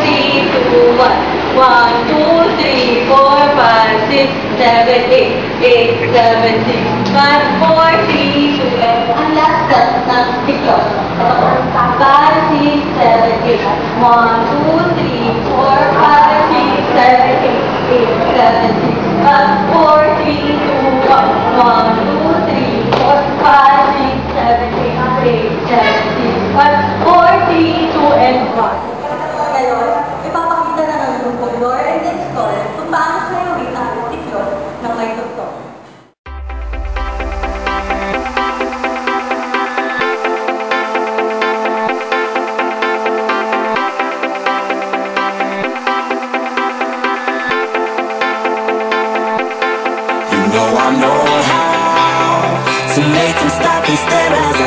3, 2, 1. 1, 2, 3, 4, 5, 6, 7, 8. 8, 7, 6, 5, 4, 3, 2, and ang last step ng tiklop. 5, 6, 7, 8. 1, 2, 3, 4, 5, 6, 7, 8. 8, 7, 6, 5, 4, 3, 2, 1. 1, 2, 3, 4, 5, 6, 7, 8. 8, 7, 6, 5, 4, 3, 2, and 1. Ngayon, ipapakita na ng grupong Laura and Nestor kung paano sayawin ang tiklop ng may tugtog. I know how to make them stop and stare as